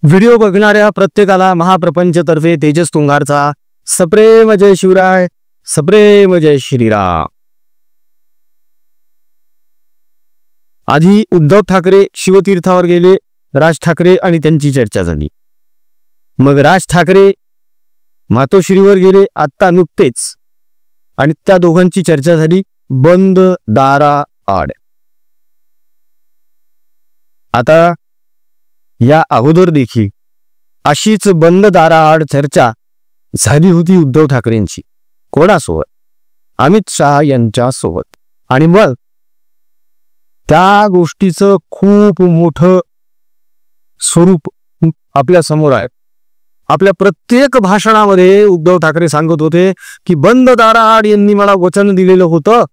Video बघणाऱ्या प्रत्येकाला महाप्रपंचतर्फे तेजस तुंगारचा सप्रेम जय शिवराय, सप्रेम जय श्रीराम। आधी उद्धव ठाकरे शिवतीर्थावर गेले, राज ठाकरे आणि त्यांची चर्चा झाली। मग राज ठाकरे मातोश्रीवर गेले आत्ता नुकतेच, आणि त्या दोघांची चर्चा झाली बंद दाराआड। आता या अगोदर देखील अशीच बंद दाराआड चर्चा झाली होती उद्धव ठाकरेंची। कोणासोबत? अमित शहा यांच्यासोबत। आणि मग त्या गोष्टीचं खूप मोठं स्वरूप आपल्या समोर आहे। आपल्या प्रत्येक भाषणामध्ये उद्धव ठाकरे सांगत होते की बंद दाराआड यांनी मला वचन दिलेलं होतं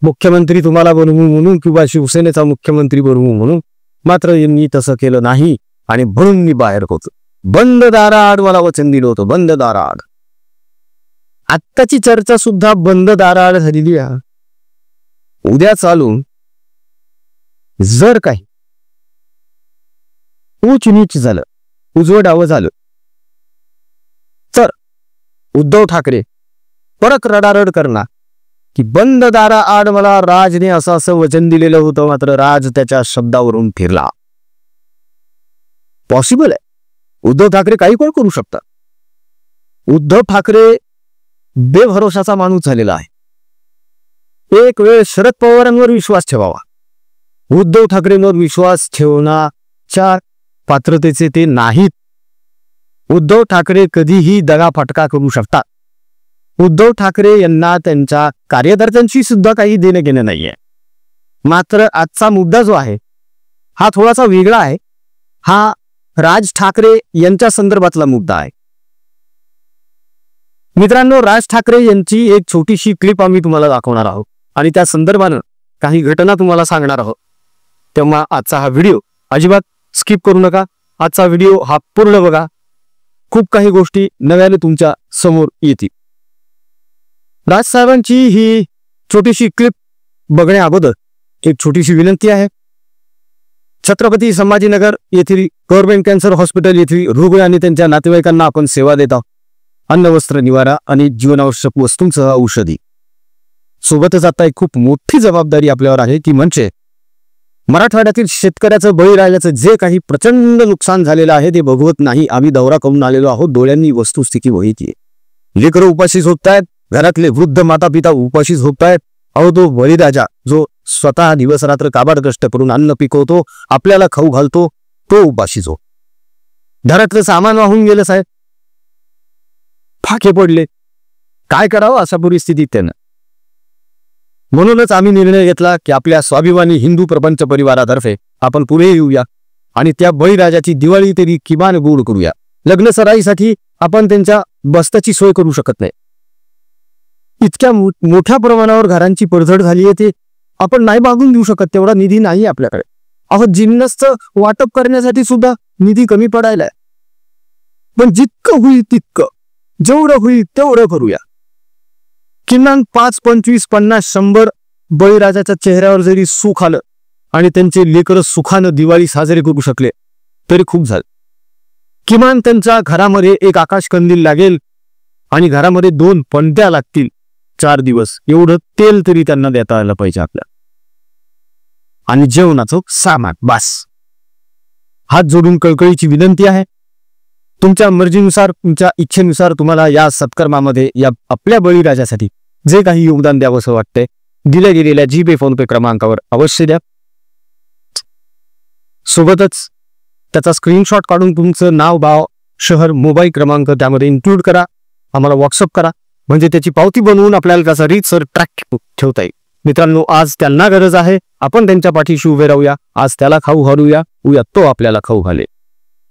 मुख्यमंत्री तुम्हाला बनवू म्हणून, किंवा शिवसेनेचा मुख्यमंत्री बनवू म्हणून, मात्र यांनी तसं केलं नाही आणि म्हणून मी बाहेर होतो। बंद दाराआड मला वचन दिलं होतं, बंद दाराआड। आत्ताची चर्चा सुद्धा बंद दाराआड झालेली आहे। उद्या चालून जर काही ऊच नीच झालं, उजवडावं झालं, तर उद्धव ठाकरे परत रडारड करणार की बंद दाराआड मला राजने असं वचन दिलेलं होतं, मात्र राज त्याच्या शब्दावरून फिरला। पॉसिबल आहे, उद्धव ठाकरे काही पण करू शकतात। उद्धव ठाकरे बेभरोशाचा माणूस झालेला आहे। एक वेळ शरद पवारांवर विश्वास ठेवावा, उद्धव ठाकरेंवर विश्वास ठेवण्याच्या पात्रतेचे ते नाहीत। उद्धव ठाकरे कधीही दगाफटका करू शकतात। उद्धव ठाकरे यांना त्यांच्या कार्यकर्त्यांशी सुद्धा काही देणं घेणं नाहीये। मात्र आजचा मुद्दा जो आहे हा थोडासा वेगळा आहे। हा राज ठाकरे यांच्या संदर्भातला मुद्दा आहे। मित्रांनो, राज ठाकरे यांची एक छोटीशी क्लिप आम्ही तुम्हाला दाखवणार आहोत आणि त्या संदर्भानं काही घटना तुम्हाला सांगणार आहोत। तेव्हा आजचा हा व्हिडिओ अजिबात स्किप करू नका। आजचा व्हिडिओ हा पूर्ण बघा, खूप काही गोष्टी नव्याने तुमच्या समोर येतील। राजसाहेबांची ही छोटीशी क्लिप बघण्या अगोदर एक छोटीशी विनंती आहे। छत्रपती संभाजीनगर येथील गव्हर्नमेंट कॅन्सर हॉस्पिटल येथील रुग्ण आणि त्यांच्या नातेवाईकांना आपण सेवा देत आहोत। अन्न, वस्त्र, निवारा आणि जीवनावश्यक वस्तूंसह औषधी सोबतच आता एक खूप मोठी जबाबदारी आपल्यावर आहे, ती म्हणजे मराठवाड्यातील शेतकऱ्याचं बळी राहिल्याचं जे काही प्रचंड नुकसान झालेलं आहे ते बघवत नाही। आम्ही दौरा करून आलेलो आहोत, डोळ्यांनी वस्तुस्थिती बघितली। लेकरं उपाशी झोपतायत, घरातले वृद्ध माता पिता उपाशी झोपतायत। अहो, तो बळीराजा जो स्वतः दिवस रात्र काबाड कष्ट करून अन्न पिकवतो, आपल्याला खाऊ घालतो, तो उपाशी झोप। घरातलं सामान वाहून गेलं साहेब, फाके पडले, काय करावं अशा परिस्थितीत त्यानं। म्हणूनच आम्ही निर्णय घेतला की आपल्या स्वाभिमानी हिंदू प्रपंच परिवारातर्फे आपण पुढे येऊया आणि त्या बळीराजाची दिवाळी तरी किमान गोड करूया। लग्न सराईसाठी आपण त्यांच्या बस्त्याची सोय करू शकत नाही। इतक्या मोठ्या प्रमाणावर घरांची पडझड झाली आहे, ते आपण नाही मागून देऊ शकत, तेवढा निधी नाही आपल्याकडे। अहो, जिन्नसचं वाटप करण्यासाठी सुद्धा निधी कमी पडायलाय। पण जितकं होईल तितकं, जेवढं होईल तेवढं करूया। किमान 5, 25, 50, 100 बळीराजाच्या चेहऱ्यावर जरी सुख आलं आणि त्यांचे लेकरं सुखानं दिवाळी साजरी करू शकले तरी खूप झालं। किमान त्यांच्या घरामध्ये एक आकाश कंदील लागेल आणि घरामध्ये 2 पणत्या लागतील 4 दिवस, एवढं तेल तरी त्यांना देता आलं पाहिजे आपल्याला, आणि जेवणाचं सामान बस। हात जोडून कळकळीची विनंती आहे, तुमच्या मर्जीनुसार, तुमच्या इच्छेनुसार तुम्हाला या सत्कर्मामध्ये, या आपल्या बळीराजासाठी जे काही योगदान द्यावं असं वाटतंय, दिल्या गेलेल्या जीपे फोनपे क्रमांकावर अवश्य द्या। सोबतच त्याचा स्क्रीनशॉट काढून तुमचं नाव, गाव, शहर, मोबाईल क्रमांक त्यामध्ये इन्क्लूड करा, आम्हाला व्हॉट्सअप करा, म्हणजे त्याची पावती बनवून आपल्याला त्याचा रीतसर ट्रॅक ठेवता येईल। मित्रांनो, आज त्यांना गरज आहे, आपण त्यांच्या पाठीशी उभे राहूया। आज त्याला खाऊ घालूया, उद्या तो आपल्याला खाऊ घालेल।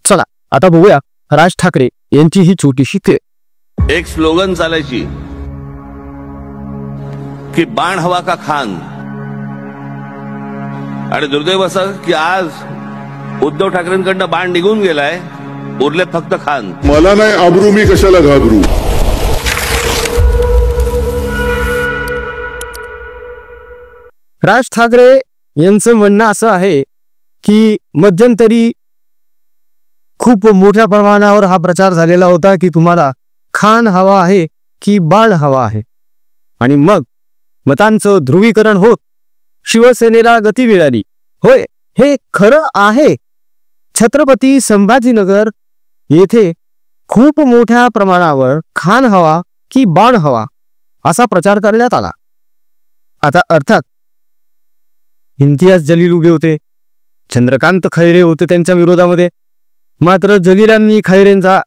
चला आता बघूया राज ठाकरे यांची ही छोटीशी क्लिप। एक स्लोगन चालायची की बाण हवा का खान, आणि दुर्दैव असं की आज उद्धव ठाकरेंकडनं बाण निघून गेलाय, उरले फक्त खान। मला नाही आबरू, मी कशाला घाबरू। राज ठाकरे यांचं म्हणणं असं आहे की मध्यंतरी खूप मोठ्या प्रमाणावर हा प्रचार झालेला होता की तुम्हाला खान हवा आहे की बाण हवा आहे. आणि मग मतांचं ध्रुवीकरण होत शिवसेनेला गती मिळाली. होय, हे खरं आहे. छत्रपती संभाजीनगर येथे खूप मोठ्या प्रमाणावर खान हवा की बाण हवा असा प्रचार करण्यात आला. आता अर्थात इम्तियाज जलील उभे होते, चंद्रकांत खैरे होते त्यांच्या विरोधामध्ये. मात्र जलीलांनी खैरेंचा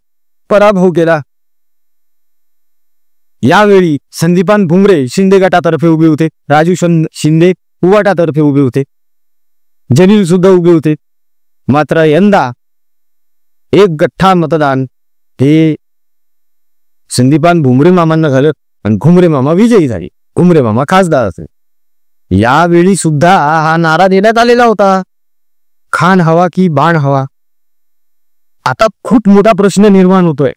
पराभव केला. यावेळी संदीपान भुमरे शिंदे गटातर्फे उभे होते, राजू शिंदे उबाटातर्फे उभे होते, जलील सुद्धा उभे होते. मात्र यंदा एक गठ्ठा मतदान हे संदीपान भुमरे मामांना झालं आणि घुमरे मामा विजयी झाले. घुमरे मामा खासदार असे. यावेळी सुद्धा हा नारा देण्यात आलेला होता, खान हवा की बाण हवा. आता खूप मोठा प्रश्न निर्माण होतोय.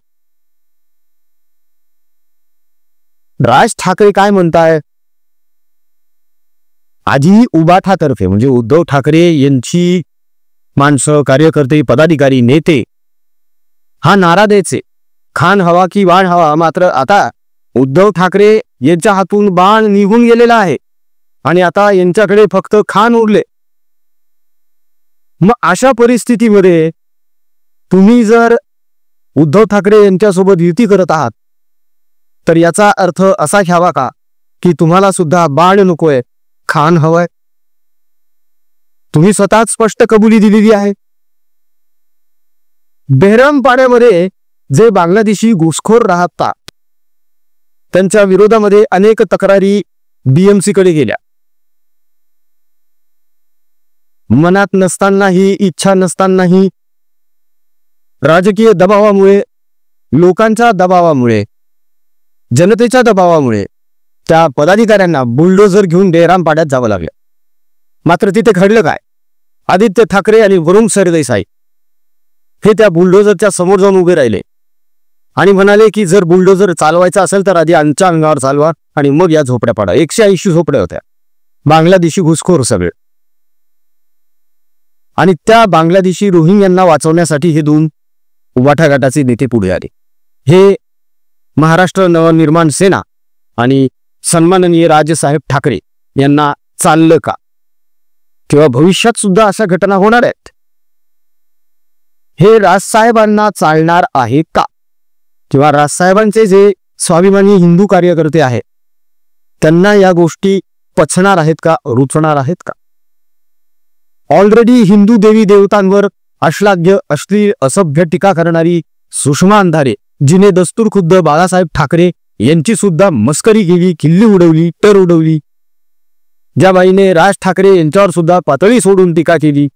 राज ठाकरे काय म्हणताय? आधी उबाठातर्फे म्हणजे उद्धव ठाकरे यांची माणसं, कार्यकर्ते, पदाधिकारी, नेते हा नारा द्यायचे, खान हवा की बाण हवा. मात्र आता उद्धव ठाकरे यांच्या हातून बाण निघून गेलेला आहे आणि आता यांच्याकडे फक्त खान उरले. मग अशा परिस्थितीमध्ये तुम्ही जर उद्धव ठाकरे यांच्यासोबत युती करत आहात तर याचा अर्थ असा घ्यावा का की तुम्हाला सुद्धा बाण नकोय, खान हवंय? तुम्ही स्वतःच स्पष्ट कबुली दिलेली आहे. बेहरामपाड्यामध्ये जे बांगलादेशी घुसखोर राहतात त्यांच्या विरोधामध्ये अनेक तक्रारी बीएमसी कडे गेल्या. मनात नसतानाही, इच्छा नसतानाही, राजकीय दबावामुळे, लोकांच्या दबावामुळे, जनतेच्या दबावामुळे त्या पदाधिकाऱ्यांना बुलडोझर घेऊन बेहरामपाड्यात जावं लागलं. मात्र तिथे घडलं काय? आदित्य ठाकरे आणि वरुण सरदेसाई हे त्या बुलडोझरच्या समोर जाऊन उभे राहिले आणि म्हणाले की जर बुलडोझर चालवायचा असेल तर आधी आमच्या अंगावर चालवा आणि मग या झोपड्या पाडा. 180 झोपड्या होत्या, बांगलादेशी घुसखोर सगळे. आणि त्या बांगलादेशी रोहिंग्यांना वाचवण्यासाठी हे दोन उबाठा गटाचे नेते पुढे आले. हे महाराष्ट्र नवनिर्माण सेना आणि सन्माननीय राजसाहेब ठाकरे यांना चाललं का? किंवा भविष्यात सुद्धा अशा घटना होणार आहेत? हे राजसाहेबांना चालणार आहे का? किंवा राजसाहेबांचे जे स्वाभिमानी हिंदू कार्यकर्ते आहेत त्यांना या गोष्टी पचणार आहेत का, रुचणार आहेत का? ऑलरेडी हिंदू देवी देवतांवर अश्लाघ्य, अश्लील, असभ्य टीका करणारी सुषमा अंधारे, जिने दस्तूर खुद्द बाळासाहेब ठाकरे यांची सुद्धा मस्करी केली, खिल्ली उडवली, टर उडवली, ज्या बाईने राज ठाकरे यांच्यावर सुद्धा पातळी सोडून टीका केली,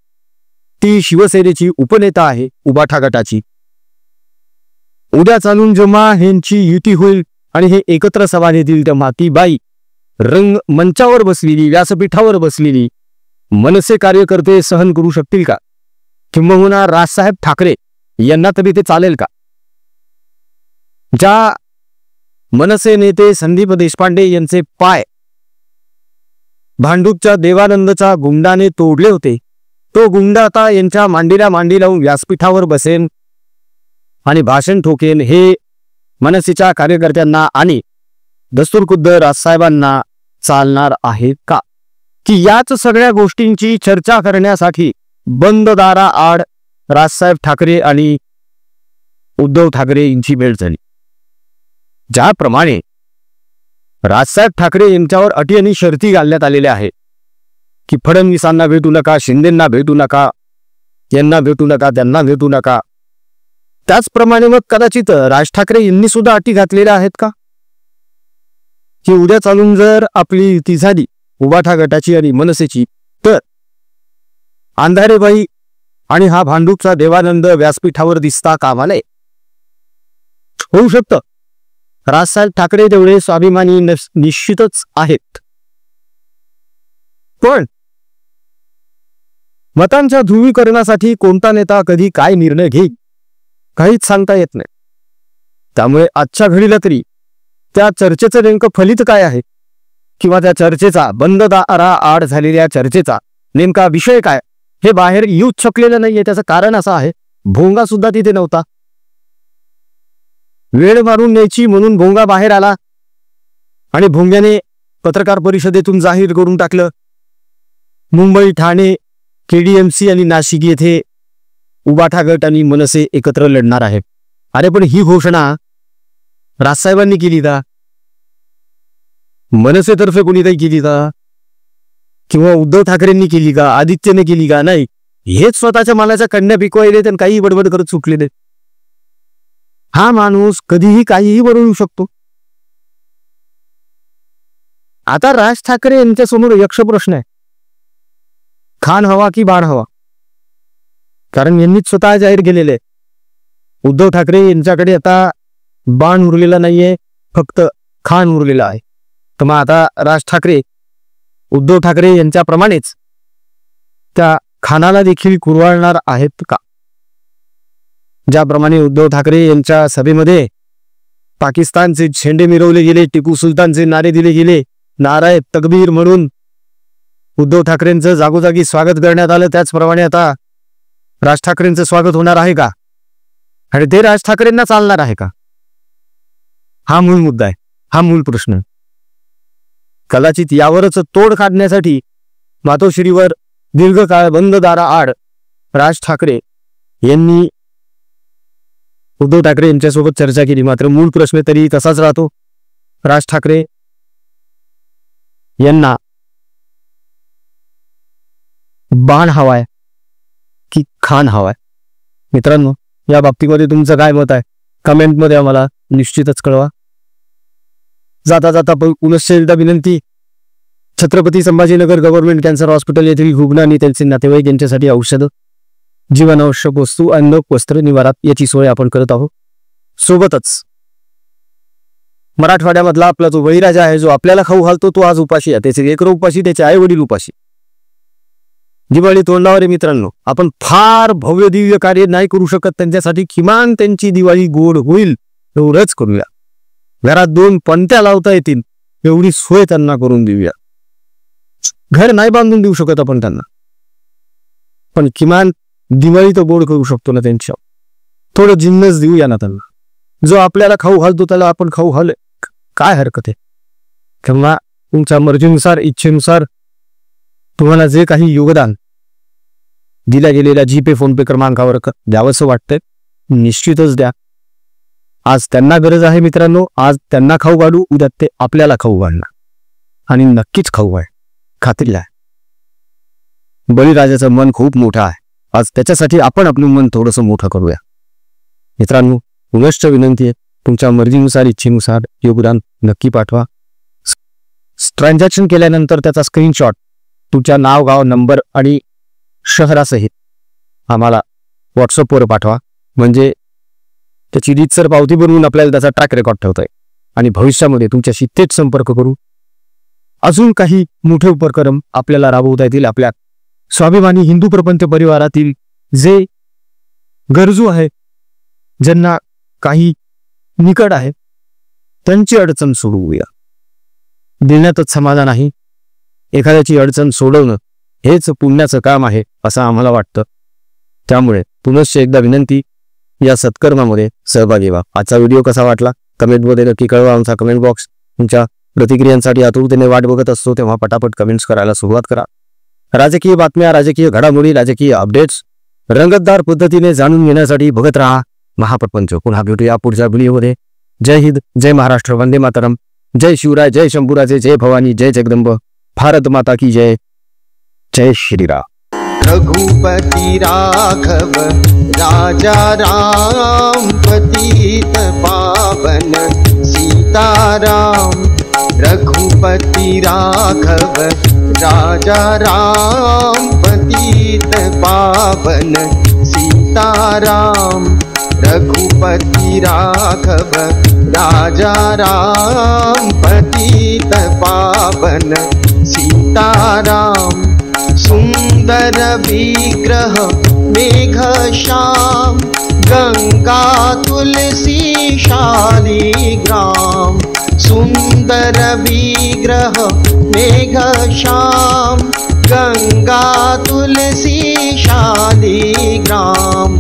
ती शिवसेनेची उपनेता आहे उबाठा गटाची. उद्या चालून जेव्हा ह्यांची युती होईल आणि हे एकत्र सभा घेतील तेव्हा ती बाई रंग मंचावर बसलेली, व्यासपीठावर बसलेली मनसे कार्यकर्ते सहन करू शकतील का? किंबहुना राजसाहेब ठाकरे यांना तरी ते चालेल का? ज्या मनसे नेते संदीप देशपांडे यांचे पाय भांडूपच्या देवानंदच्या गुंडाने तोडले होते, तो गुंड आता यांच्या मांडीला मांडी लावून व्यासपीठावर बसेन आणि भाषण ठोकेन, हे मनसेच्या कार्यकर्त्यांना आणि दस्तूरखुद्द राजसाहेबांना चालणार आहे का? की याच सगळ्या गोष्टींची चर्चा करण्यासाठी बंद दाराआड राजसाहेब ठाकरे आणि उद्धव ठाकरे यांची भेट झाली. ज्याप्रमाणे राजसाहेब ठाकरे यांच्यावर अटी आणि शर्ती घालण्यात आलेल्या आहेत की फडणवीसांना भेटू नका, शिंदेंना भेटू नका, यांना भेटू नका, त्यांना भेटू नका, त्याचप्रमाणे मग कदाचित राज ठाकरे यांनी सुद्धा अटी घातलेल्या आहेत का की उद्या चालून जर आपली युती झाली उबाठा गटाची आणि मनसेची तर अंधारेबाई आणि हा भांडूपचा देवानंद व्यासपीठावर दिसता कामा नये? होऊ शकतं. राजसाहेब ठाकरे तेवढे स्वाभिमानी निश्चितच आहेत, पण मतांच्या ध्रुवीकरणासाठी कोणता नेता कधी काय निर्णय घेईल काहीच सांगता येत नाही. त्यामुळे आजच्या घडीला तरी त्या चर्चेचं नेमकं फलित काय आहे किंवा त्या चर्चेचा, बंद दाराआड झालेल्या चर्चेचा नेमका विषय काय हे बाहेर येऊच शकलेलं नाहीये. त्याचं कारण असं आहे भोंगा सुद्धा तिथे नव्हता. वेळ मारून न्यायची म्हणून भोंगा बाहेर आला आणि भोंग्याने पत्रकार परिषदेतून जाहीर करून टाकलं, मुंबई, ठाणे, KDMC आणि नाशिक येथे उबाठा गट आणि मनसे एकत्र लढणार आहे. अरे पण ही घोषणा राजसाहेबांनी केली का? मनसेतर्फे कोणीतरी केली का? किंवा उद्धव ठाकरेंनी केली का? आदित्यने केली का? नाही, हेच स्वतःच्या मालाच्या कन्या पिकवायले तर काही बडबड करत सुटलेले. हा माणूस कधीही काहीही बनवू शकतो. आता राज ठाकरे यांच्यासमोर यक्ष प्रश्न आहे, खान हवा की बाण हवा? कारण यांनीच स्वतः जाहीर केलेले उद्धव ठाकरे यांच्याकडे आता बाण उरलेला नाहीये, फक्त खान उरलेला आहे. तर मग आता राज ठाकरे उद्धव ठाकरे यांच्याप्रमाणेच त्या खानाला देखील कुरवाळणार आहेत का? ज्याप्रमाणे उद्धव ठाकरे यांच्या सभेमध्ये पाकिस्तानचे झेंडे मिरवले गेले, टिपू सुलतानचे नारे दिले गेले, नाराय तकबीर म्हणून उद्धव ठाकरेंचं जागोजागी स्वागत करण्यात आलं, त्याचप्रमाणे आता राज ठाकरेंचं स्वागत होणार आहे का? आणि ते राज ठाकरेंना चालणार आहे का? हा मूळ मुद्दा आहे, हा मूळ प्रश्न. कदाचित यावरच तोड काढण्यासाठी मातोश्रीवर दीर्घकाळ बंद दाराआड राज ठाकरे यांनी उद्धव ठाकरे यांच्यासोबत चर्चा केली. मात्र मूळ प्रश्न तरी तसाच राहतो, राज ठाकरे यांना बाण हवाय की खान हवाय? मित्रांनो, या बाबतीमध्ये तुमचं काय मत आहे? कमेंटमध्ये आम्हाला निश्चितच कळवा. जाता जाता पुनश्च एकदा विनंती, Chhatrapati Sambhajinagar government cancer hospital येथील रुग्ण आणि त्यांचे नातेवाईक यांच्यासाठी औषधं, जीवनावश्यक वस्तू, अन्न, वस्त्र, निवारा याची सोय आपण करत आहोत. सोबतच मराठवाड्यामधला आपला जो बळीराजा आहे, जो आपल्याला खाऊ घालतो, तो आज उपाशी आहे. त्याचे लेकरं उपाशी, त्याचे आई वडील उपाशी. दिवाळी तोंडावर आहे मित्रांनो. आपण फार भव्य दिव्य कार्य नाही करू शकत त्यांच्यासाठी, किमान त्यांची दिवाळी गोड होईल एवढंच करूया. घरात 2 पणत्या लावता येतील एवढी सोय त्यांना करून देऊया. घर नाही बांधून देऊ शकत आपण त्यांना, पण किमान दिवाळी तर गोड करू शकतो ना त्यांच्या. थोडं जिन्नस देऊया ना त्यांना. जो आपल्याला खाऊ घालतो त्याला आपण खाऊ घाल, काय हरकत आहे? किंवा तुमच्या मर्जीनुसार, इच्छेनुसार तुम्हाला जे काही योगदान दिल्या गेलेल्या जीपे, फोनपे क्रमांकावर द्यावंसं वाटतंय निश्चितच द्या. आज त्यांना गरज आहे मित्रांनो. आज त्यांना खाऊ घालू, उद्या ते आपल्याला खाऊ घालणार, आणि नक्कीच खाऊ आहे, खात्रीला आहे. बळीराजाचं मन खूप मोठं आहे. आज त्याच्यासाठी आपण आपलं मन थोडंसं मोठं करूया. मित्रांनो, पुनश्च विनंती आहे, तुमच्या मर्जीनुसार, इच्छेनुसार योगदान नक्की पाठवा. ट्रान्झॅक्शन केल्यानंतर त्याचा स्क्रीनशॉट तुमच्या नाव, गाव, नंबर आणि शहरासहित आम्हाला व्हॉट्सअपवर पाठवा. म्हणजे त्याची रीतसर पावती बनवून आपल्याला त्याचा ट्रॅक रेकॉर्ड ठेवता येईल आणि भविष्यामध्ये तुमच्याशी थेट संपर्क करू. अजून काही मोठे उपक्रम आपल्याला राबवता येतील. आपल्या स्वाभिमानी हिंदू प्रपंच परिवारातील जे गरजू आहे, ज्यांना काही निकट आहे, त्यांची अडचण सोडवूया. देण्यातच समाधान आहे. एखाद्याची अडचण सोडवणं हेच पुण्याचं काम आहे असं आम्हाला वाटतं. त्यामुळे पुनश्च एकदा विनंती, या सत्कर्मामध्ये सहभागी व्हा. आजचा व्हिडिओ कसा वाटला कमेंटमध्ये नक्की कळवा. आमचा कमेंट बॉक्स तुमच्या प्रतिक्रियांसाठी आतुरतेने वाट बघत असतो, तेव्हा पटापट कमेंट्स करायला सुरुवात करा. राजकीय बातम्या, राजकीय घडामोडी, राजकीय अपडेट्स रंगतदार पद्धतीने जाणून घेण्यासाठी बघत राहा महाप्रपंच. पुन्हा भेटूया पुढच्या व्हिडिओमध्ये. जय हिंद, जय महाराष्ट्र, वंदे मातरम, जय शिवराय, जय शंभूराजे, जय भवानी, जय जगदंब, भारत माता की जय. जय श्रीराम. रघुपति राघव राजा राम, पतित पावन सीताराम. रघुपति राघव राजा राम, पतित पावन सीताराम. रघुपति राघव राजा राम, पतित पावन सीताराम. सुंदर विग्रह मेघ श्याम, गंगा तुलसी शालिग्राम. सुंदर विग्रह मेघ श्याम, गंगा तुलसी शालिग्राम.